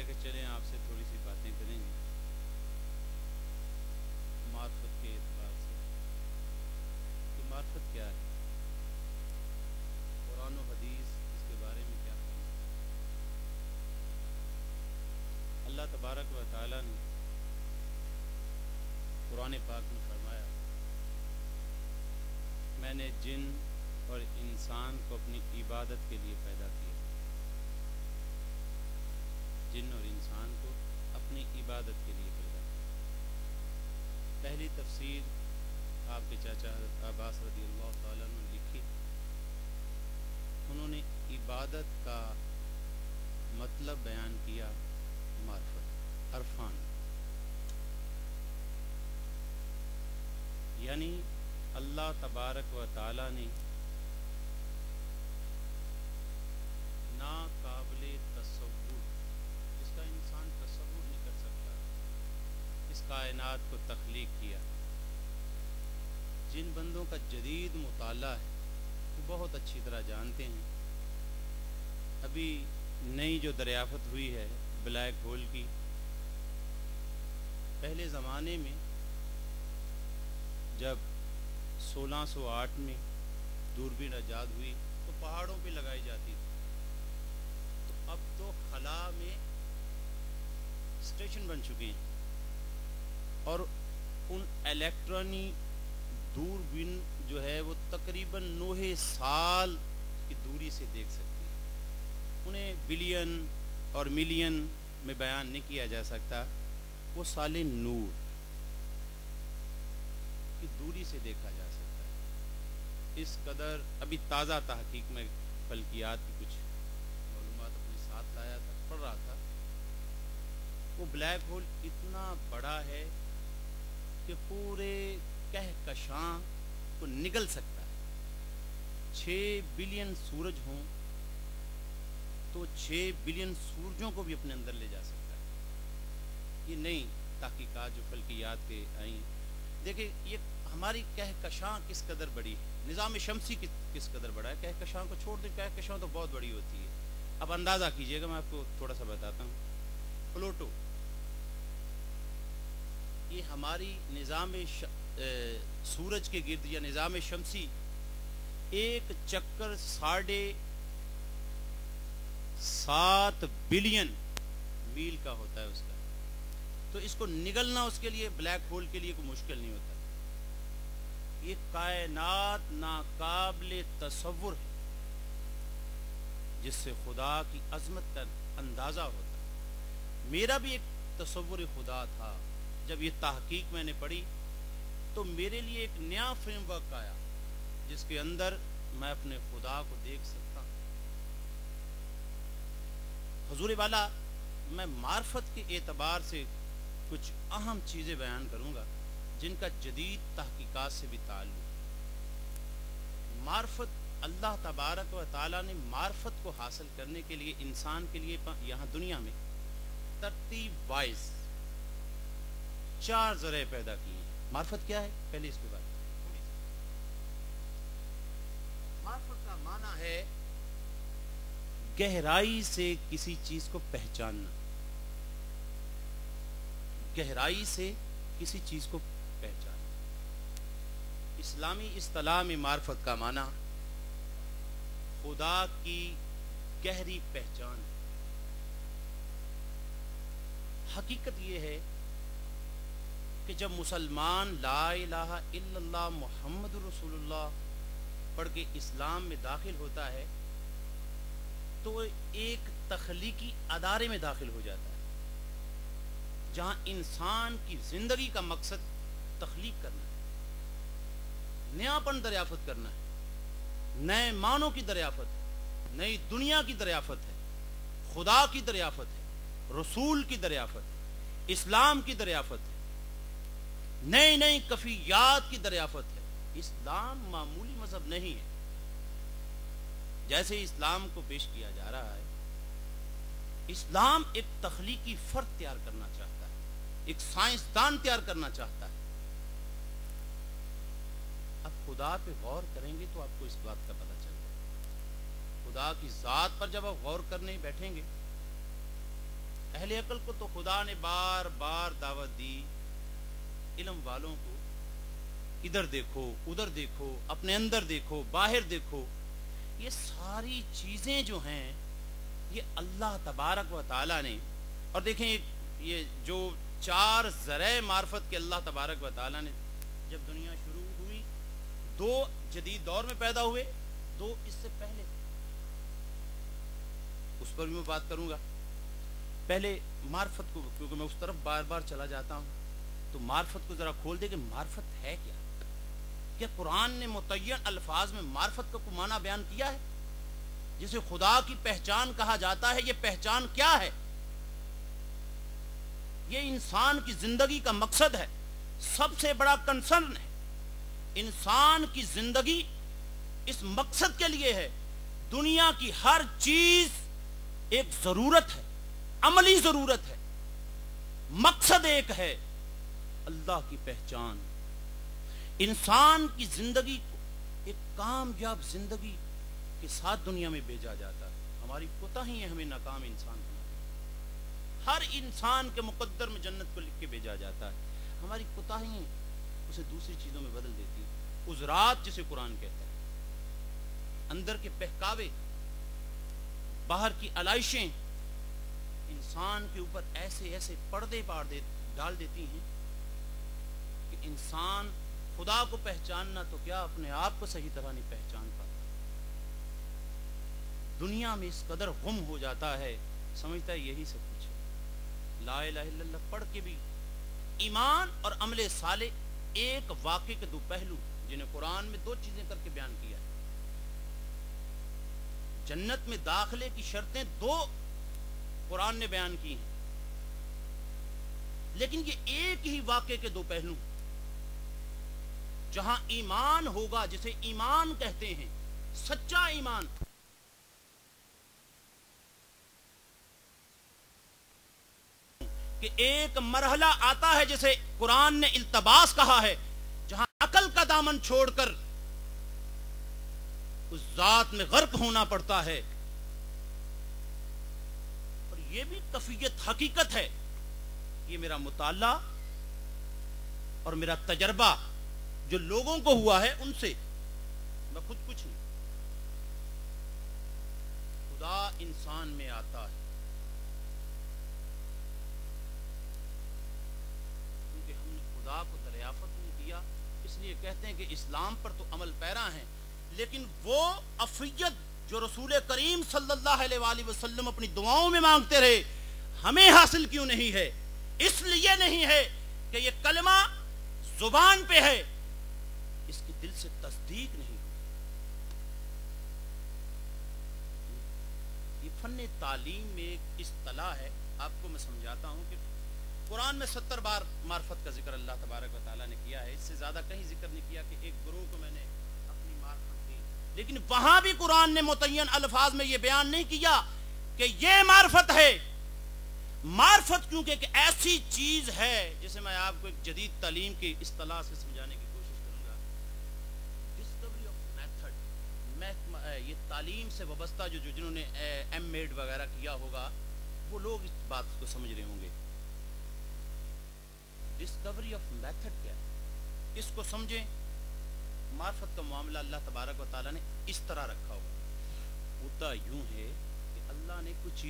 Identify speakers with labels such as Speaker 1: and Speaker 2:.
Speaker 1: ہے کہ چلیں آپ سے تھوڑی سی باتیں کریں گے معرفت کے اعتبار سے کہ معرفت کیا ہے، قرآن و حدیث اس کے بارے میں کیا فرماتا ہے۔ اللہ تبارک و تعالی نے قرآن پاک میں فرمایا، میں نے جن اور انسان کو اپنی عبادت کے لیے پیدا کیا، جن اور انسان کو اپنی عبادت کے لیے پیدا کیا۔ پہلی تفسیر آپ کے چاچا حضرت عباس رضی اللہ تعالیٰ نے لکھی، انہوں نے عبادت کا مطلب بیان کیا، معرفت، عرفان، یعنی اللہ تبارک و تعالی نے ناقابل تصور، جس کا انسان تصور نہیں کر سکتا، اس کائنات کو تخلیق کیا۔ جن بندوں کا جدید مطالعہ ہے وہ بہت اچھی طرح جانتے ہیں، ابھی نئی جو دریافت ہوئی ہے بلیک ہول کی، پہلے زمانے میں جب 1608 میں دوربین ایجاد ہوئی تو پہاڑوں پہ لگائی جاتی تھی، تو اب تو خلا میں اسٹیشن بن چکے ہیں، اور ان الیکٹرانی دوربین جو ہے وہ تقریباً 9 سال کی دوری سے دیکھ سکتی ہے۔ انہیں بلین اور ملین میں بیان نہیں کیا جا سکتا، وہ سال نور کی دوری سے دیکھا جا سکتا ہے۔ اس قدر ابھی تازہ تحقیق میں فلکیات کی کچھ معلومات اپنے ساتھ لایا تھا، پڑھ رہا تھا، وہ بلیک ہول اتنا بڑا ہے کہ پورے کہکشاں کو نگل سکتا ہے۔ 6 بلین سورج ہوں تو 6 بلین سورجوں کو بھی اپنے اندر لے جا سکتا ہے۔ یہ نئی تحقیقات جو فلکیات کے آئی ہیں، دیکھیں یہ ہماری کہکشاں کس قدر بڑی ہے، نظام شمسی کس قدر بڑا ہے، کہکشاں کو چھوڑ دیں، کہکشاں تو بہت بڑی ہوتی ہے۔ اب اندازہ کیجئے گا، میں آپ کو تھوڑا سا بتاتا ہوں۔ پلوٹو یہ ہماری نظام سورج کے گرد یا نظام شمسی ایک چکر 7.5 بلین میل کا ہوتا ہے اس کا، تو اس کو نگلنا اس کے لیے، بلیک ہول کے لیے کوئی مشکل نہیں ہوتا۔ یہ کائنات ناقابل تصور ہے جس سے خدا کی عظمت کا اندازہ ہوتا ہے۔ میرا بھی ایک تصور خدا تھا، جب یہ تحقیق میں نے پڑھی تو میرے لیے ایک نیا فریم ورک آیا جس کے اندر میں اپنے خدا کو دیکھ سکتا ہوں۔ حضور والا، میں معرفت کے اعتبار سے کچھ اہم چیزیں بیان کروں گا جن کا جدید تحقیقات سے بھی تعلق۔ معرفت، اللہ تبارک و تعالیٰ نے معرفت کو حاصل کرنے کے لیے انسان کے لیے یہاں دنیا میں ترتیب وائز 4 ذرائع پیدا کیے ہیں۔ معرفت کیا ہے؟ پہلے اس پہ بات۔ معرفت کا معنی ہے گہرائی سے کسی چیز کو پہچاننا، گہرائی سے کسی چیز کو پہچاننا۔ اسلامی اصطلاح میں معرفت کا معنی خدا کی گہری پہچان ہے۔ حقیقت یہ ہے کہ جب مسلمان لا الہ الا اللہ محمد رسول اللہ پڑھ کے اسلام میں داخل ہوتا ہے تو وہ ایک تخلیقی ادارے میں داخل ہو جاتا ہے جہاں انسان کی زندگی کا مقصد تخلیق کرنا ہے، نیا پن دریافت کرنا ہے، نئے معنوں کی دریافت ہے، نئی دنیا کی دریافت ہے، خدا کی دریافت ہے، رسول کی دریافت ہے، اسلام کی دریافت ہے، نئی نئی کفیات کی دریافت ہے۔ اسلام معمولی مذہب نہیں ہے جیسے اسلام کو پیش کیا جا رہا ہے۔ اسلام ایک تخلیقی فرد تیار کرنا چاہتا ہے، ایک سائنسدان تیار کرنا چاہتا ہے۔ اب خدا پہ غور کریں گے تو آپ کو اس بات کا پتہ چل جائے گا۔ خدا کی ذات پر جب آپ غور کرنے بیٹھیں گے اہل عقل کو تو خدا نے بار بار دعوت دی، علم والوں کو ادھر دیکھو ادھر دیکھو، اپنے اندر دیکھو باہر دیکھو. یہ ساری چیزیں جو ہیں یہ اللہ تبارک و تعالی نے، اور دیکھیں یہ جو 4 ذرائع معرفت کے اللہ تبارک و تعالی نے جب دنیا شروع ہوئی، 2 جدید دور میں پیدا ہوئے، 2 اس سے پہلے، اس پر بھی میں بات کروں گا. پہلے معرفت کو، کیونکہ میں اس طرف بار بار چلا جاتا ہوں، تو معرفت کو ذرا کھول دے کہ معرفت ہے کیا. کیا قرآن نے متعین الفاظ میں معرفت کا کوئی معنی بیان کیا ہے؟ جسے خدا کی پہچان کہا جاتا ہے، یہ پہچان کیا ہے؟ یہ انسان کی زندگی کا مقصد ہے، سب سے بڑا کنسرن ہے. انسان کی زندگی اس مقصد کے لیے ہے. دنیا کی ہر چیز ایک ضرورت ہے، عملی ضرورت ہے، مقصد ایک ہے، اللہ کی پہچان. انسان کی زندگی کو ایک کامیاب زندگی کے ساتھ دنیا میں بھیجا جاتا ہے. ہماری کوتاہیاں ہمیں ناکام انسان بنا دیتی. ہر انسان کے مقدر میں جنت کو لکھ کے بھیجا جاتا ہے، ہماری کوتاہیاں اسے دوسری چیزوں میں بدل دیتی ہیں. عذرات جسے قرآن کہتا ہے، اندر کے بہکاوے، باہر کی علائشیں انسان کے اوپر ایسے ایسے پردے ڈال دیتی ہیں کہ انسان خدا کو پہچاننا تو کیا، اپنے آپ کو صحیح طرح نہیں پہچان پاتا. دنیا میں اس قدر غم ہو جاتا ہے، سمجھتا ہے یہی سب کچھ ہے. لا الہ الا اللہ پڑھ کے بھی ایمان اور عمل صالح ایک واقعے کے 2 پہلو، جنہیں قرآن میں 2 چیزیں کر کے بیان کیا ہے. جنت میں داخلے کی شرطیں 2 قرآن نے بیان کی ہیں، لیکن یہ ایک ہی واقعے کے 2 پہلو. جہاں ایمان ہوگا، جسے ایمان کہتے ہیں، سچا ایمان، کہ ایک مرحلہ آتا ہے جسے قرآن نے التباس کہا ہے، جہاں عقل کا دامن چھوڑ کر اس ذات میں غرق ہونا پڑتا ہے. اور یہ بھی کفیت حقیقت ہے، یہ میرا مطالعہ اور میرا تجربہ جو لوگوں کو ہوا ہے ان سے، میں خود کچھ نہیں. خدا انسان میں آتا ہے کیونکہ ہم نے خدا کو دریافت نہیں کیا. اس لیے کہتے ہیں کہ اسلام پر تو عمل پیرا ہیں، لیکن وہ عفیت جو رسول کریم صلی اللہ علیہ وآلہ وسلم اپنی دعاؤں میں مانگتے رہے، ہمیں حاصل کیوں نہیں ہے؟ اس لیے نہیں ہے کہ یہ کلمہ زبان پہ ہے، اس کی دل سے تصدیق نہیں. یہ فن تعلیم میں ایک اصطلاح ہے، آپ کو میں سمجھاتا ہوں کہ قرآن میں 70 بار معرفت کا ذکر اللہ تبارک و تعالیٰ نے کیا ہے. اس سے زیادہ کہیں ذکر نہیں کیا کہ ایک گروہ کو میں نے اپنی معرفت دی. لیکن وہاں بھی قرآن نے متعین الفاظ میں یہ بیان نہیں کیا کہ یہ معرفت ہے. معرفت کیونکہ ایک ایسی چیز ہے جسے میں آپ کو ایک جدید تعلیم کی اصطلاح سے سمجھانے کی کوشش کروں گا. ڈسکوری آف میتھڈ، یہ تعلیم سے وابستہ جو جنہوں نے ایم ایڈ وغیرہ کیا ہوگا وہ لوگ اس بات کو سمجھ رہے ہوں گے. ڈسکوری آف میتھڈ کیا ہے، اس کو سمجھیں. معرفت کا معاملہ اللہ تبارک و تعالیٰ نے اس طرح رکھا ہوگا. ہوتا یوں ہے کہ اللہ نے کچھ